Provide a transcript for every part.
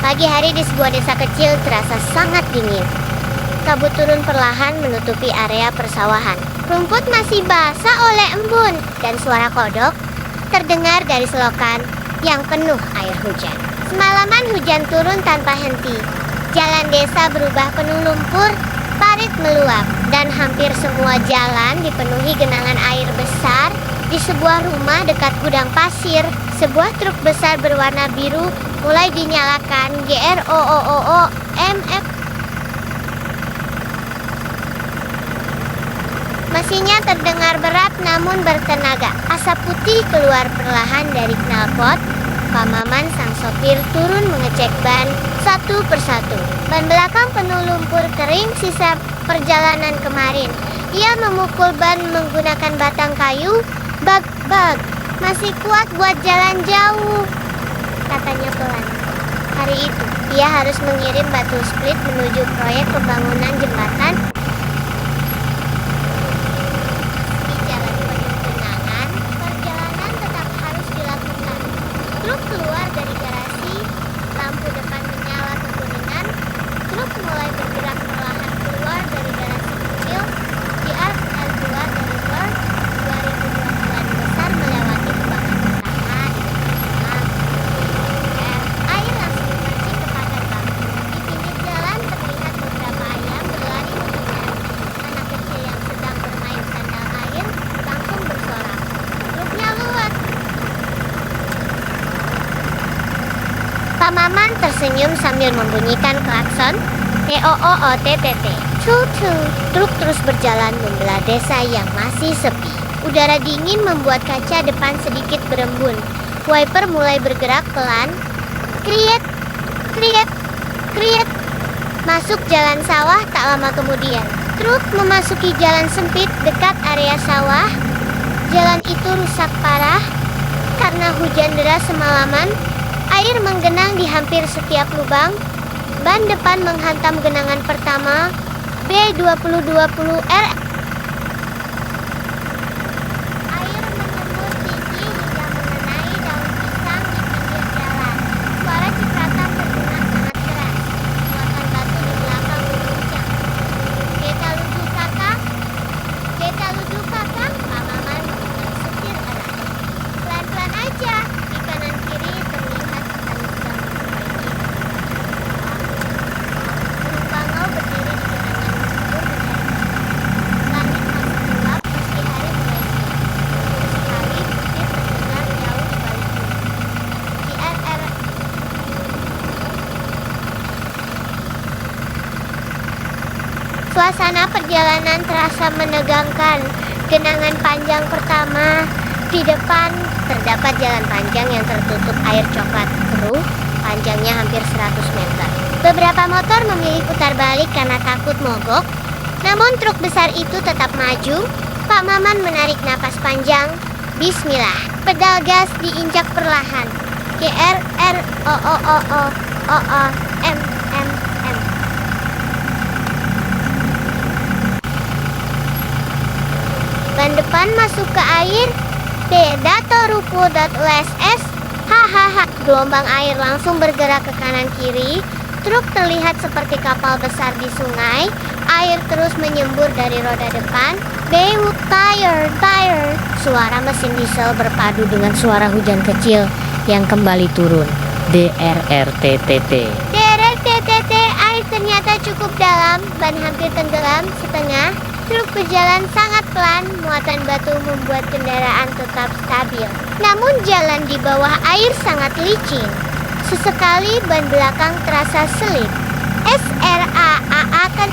Pagi hari di sebuah desa kecil terasa sangat dingin. Kabut turun perlahan menutupi area persawahan. Rumput masih basah oleh embun dan suara kodok terdengar dari selokan yang penuh air hujan. Semalaman hujan turun tanpa henti. Jalan desa berubah penuh lumpur, parit meluap, dan hampir semua jalan dipenuhi genangan air besar. Di sebuah rumah dekat gudang pasir, sebuah truk besar berwarna biru mulai dinyalakan. GROOOMF. Mesinnya terdengar berat namun bertenaga. Asap putih keluar perlahan dari knalpot. Pak Maman sang sopir turun mengecek ban satu persatu. Ban belakang penuh lumpur kering sisa perjalanan kemarin. Ia memukul ban menggunakan batang kayu. Bag, masih kuat buat jalan jauh, katanya pelan. Hari itu, ia harus mengirim batu split menuju proyek pembangunan jembatan. Di jalan penuh genangan, perjalanan tetap harus dilakukan. Truk keluar dari garasi, lampu depan menyala kekuningan. Truk mulai bergerak perlahan keluar dari garasi kecil. Di arc L2 dari World 2020 besar melewati kubangan pertama di depan rumah. Air langsung memercik ke pagar bambu. Di pinggir jalan terlihat beberapa ayam berlari mengejar. Anak kecil yang sedang bermain sandal air langsung bersorak. Truknya luat. Pak Maman tersenyum sambil membunyikan klakson. TOOOTTT. Truk terus berjalan membelah desa yang masih sepi. Udara dingin membuat kaca depan sedikit berembun. Wiper mulai bergerak pelan. Kriet. Masuk jalan sawah tak lama kemudian. Truk memasuki jalan sempit dekat area sawah. Jalan itu rusak parah karena hujan deras semalaman. Air menggenang di hampir setiap lubang. Ban depan menghantam genangan pertama. B2020R. Air menyembur tinggi hingga mengenai daun pisang di pinggir jalan. Suara cipratan terdengar sangat keras. Muatan batu di belakang memuncak. Beta ludu kakak. Pak Maman bersetir erat. Pelan-pelan aja. Di kanan kiri terlihat petani sedang memperbaiki. Burung bangau berdiri di genangan lumpur mencari. Langit masih gelap meski hari mulai siang. Sekali butir terdengar jauh di balik gunung. GRR. Suasana perjalanan terasa menegangkan. Genangan panjang pertama. Di depan terdapat jalan panjang yang tertutup air coklat keruh, panjangnya hampir 100 meter. Beberapa motor memilih putar balik karena takut mogok. Namun truk besar itu tetap maju. Pak Maman menarik napas panjang. Bismillah. Pedal gas diinjak perlahan. GRROOOOOM. Ban depan masuk ke air. Datorupu.uss. Hahaha. Gelombang air langsung bergerak ke kanan kiri. Truk terlihat seperti kapal besar di sungai. Air terus menyembur dari roda depan. Bewuk tire. Suara mesin diesel berpadu dengan suara hujan kecil yang kembali turun. DRRTTT. Air ternyata cukup dalam. Ban hampir tenggelam setengah. Truk berjalan sangat pelan, muatan batu membuat kendaraan tetap stabil. Namun jalan di bawah air sangat licin. Sesekali ban belakang terasa selip. SRAA akan...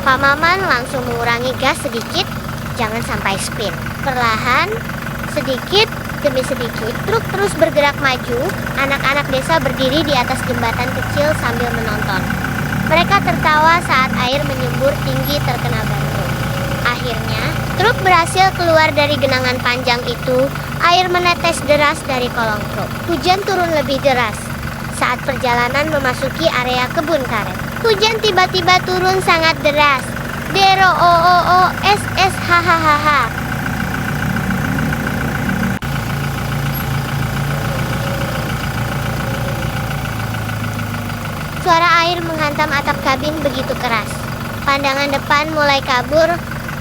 Pak Maman langsung mengurangi gas sedikit, jangan sampai spin. Perlahan, sedikit demi sedikit, truk terus bergerak maju. Anak-anak desa berdiri di atas jembatan kecil sambil menonton. Mereka tertawa saat air menyembur tinggi terkena ban truk. Akhirnya, truk berhasil keluar dari genangan panjang itu. Air menetes deras dari kolong truk. Hujan turun lebih deras saat perjalanan memasuki area kebun karet. Hujan tiba-tiba turun sangat deras. DROOOSS. menghantam atap kabin begitu keras. Pandangan depan mulai kabur,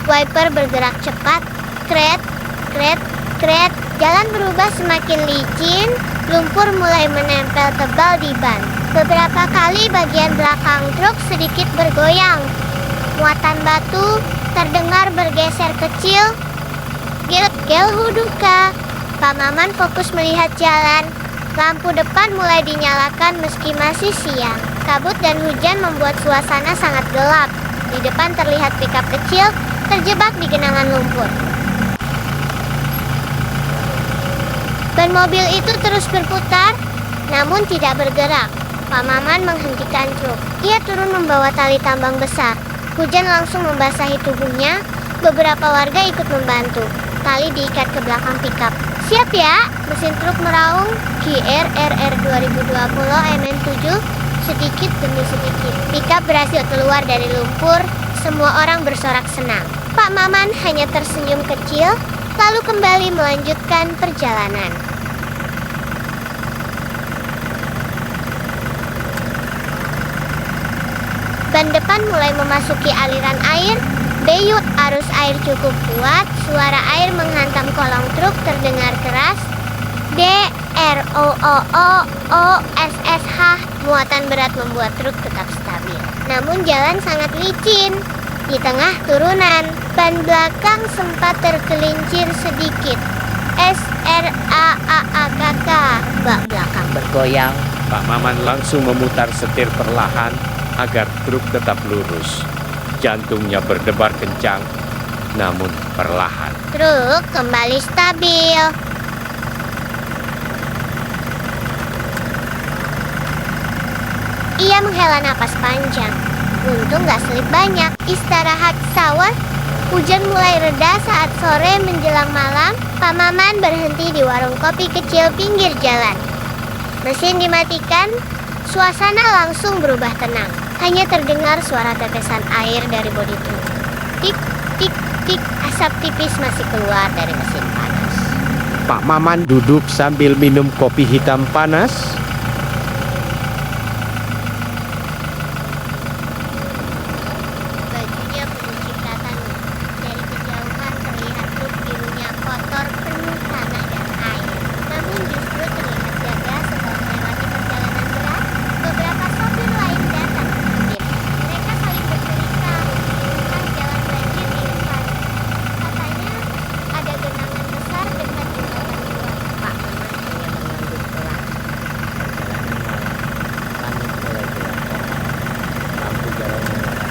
wiper bergerak cepat, kret, kret, kret. Jalan berubah semakin licin, lumpur mulai menempel tebal di ban. Beberapa kali bagian belakang truk sedikit bergoyang. Muatan batu terdengar bergeser kecil. Gel huduka. Pak Maman fokus melihat jalan. Lampu depan mulai dinyalakan meski masih siang. Kabut dan hujan membuat suasana sangat gelap. Di depan terlihat pickup kecil terjebak di genangan lumpur. Ban mobil itu terus berputar, namun tidak bergerak. Pak Maman menghentikan truk. Ia turun membawa tali tambang besar. Hujan langsung membasahi tubuhnya. Beberapa warga ikut membantu. Tali diikat ke belakang pickup. Siap ya, mesin truk meraung. GRRR 2020 MN7 sedikit demi sedikit. Pickup berhasil keluar dari lumpur. Semua orang bersorak senang. Pak Maman hanya tersenyum kecil, lalu kembali melanjutkan perjalanan. Ban depan mulai memasuki aliran air. Beyut arus air cukup kuat. Suara air menghantam kolong truk terdengar keras. DROOOSSH. Muatan berat membuat truk tetap stabil. Namun jalan sangat licin. Di tengah turunan, ban belakang sempat tergelincir sedikit. SRAAAKK. Bak belakang bergoyang. Pak Maman langsung memutar setir perlahan agar truk tetap lurus. Jantungnya berdebar kencang, namun perlahan. Truk kembali stabil. Ia menghela napas panjang. Untung gak selip banyak. Istirahat sawah. Hujan mulai reda saat sore menjelang malam. Pak Maman berhenti di warung kopi kecil pinggir jalan. Mesin dimatikan. Suasana langsung berubah tenang. Hanya terdengar suara tetesan air dari bodi truk. Tik, tik, tik. Asap tipis masih keluar dari mesin panas. Pak Maman duduk sambil minum kopi hitam panas. Bajunya penuh cipratan. Dari kejauhan terlihat truk birunya kotor penuh tanah dan air. Namun justru terlihat gagah setelah melewati perjalanan berat. Beberapa sopir lain datang mengambil. Mereka saling bercerita tentang jalan banjir di depan. Katanya ada genangan besar dekat jembatan tua. Pak Maman hanya mengangguk pelan. Perjalanan malam, langit mulai gelap total. Lampu jalan mengarah.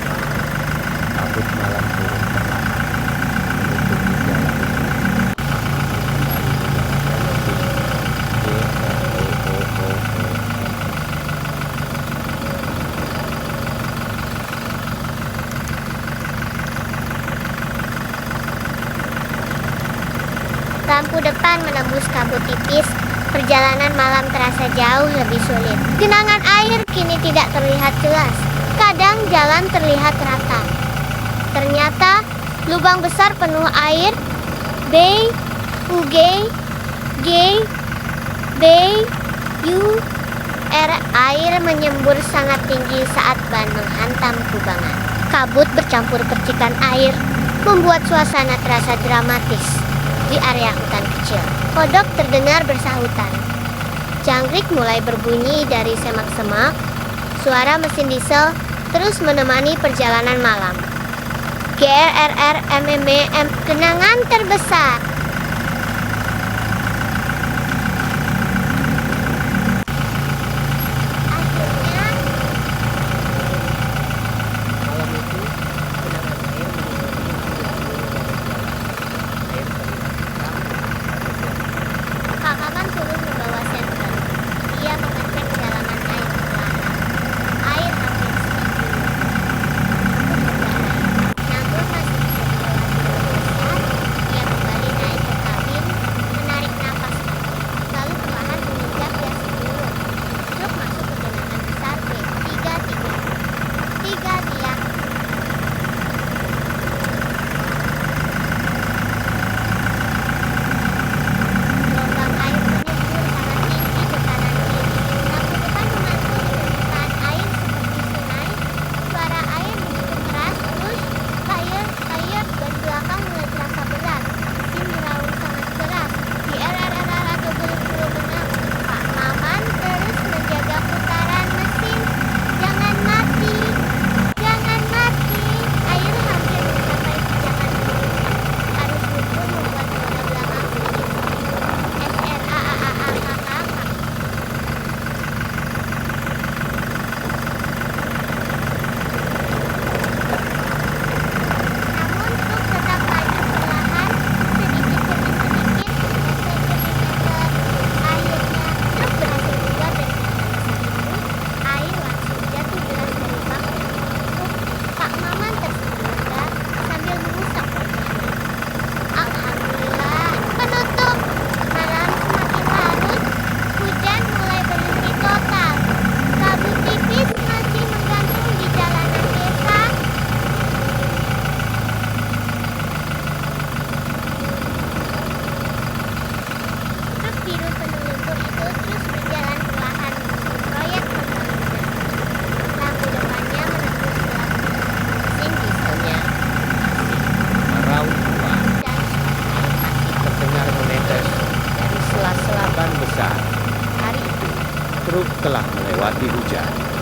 Kabut malam turun perlahan, menutupi jalan. Lampu depan menembus kabut tipis. Perjalanan malam terasa jauh lebih sulit. Genangan air kini tidak terlihat jelas. Kadang jalan terlihat rata. Ternyata lubang besar penuh air. B, UG, G, B, U, R. Air menyembur sangat tinggi saat ban menghantam kubangan. Kabut bercampur percikan air membuat suasana terasa dramatis. Di area hutan kecil, kodok terdengar bersahutan. Jangkrik mulai berbunyi dari semak-semak. Suara mesin diesel terus menemani perjalanan malam. GRRR MMM, genangan terbesar. Akhirnya, Malam itu, genangan air Pak Maman turun membawa senter. Dia mengecek kedalaman air perlahan. Air hampir setinggi lutut. Namun masih bisa dilewati dengan besar. Dia kembali naik besar. Hari itu, truk telah melewati hujan.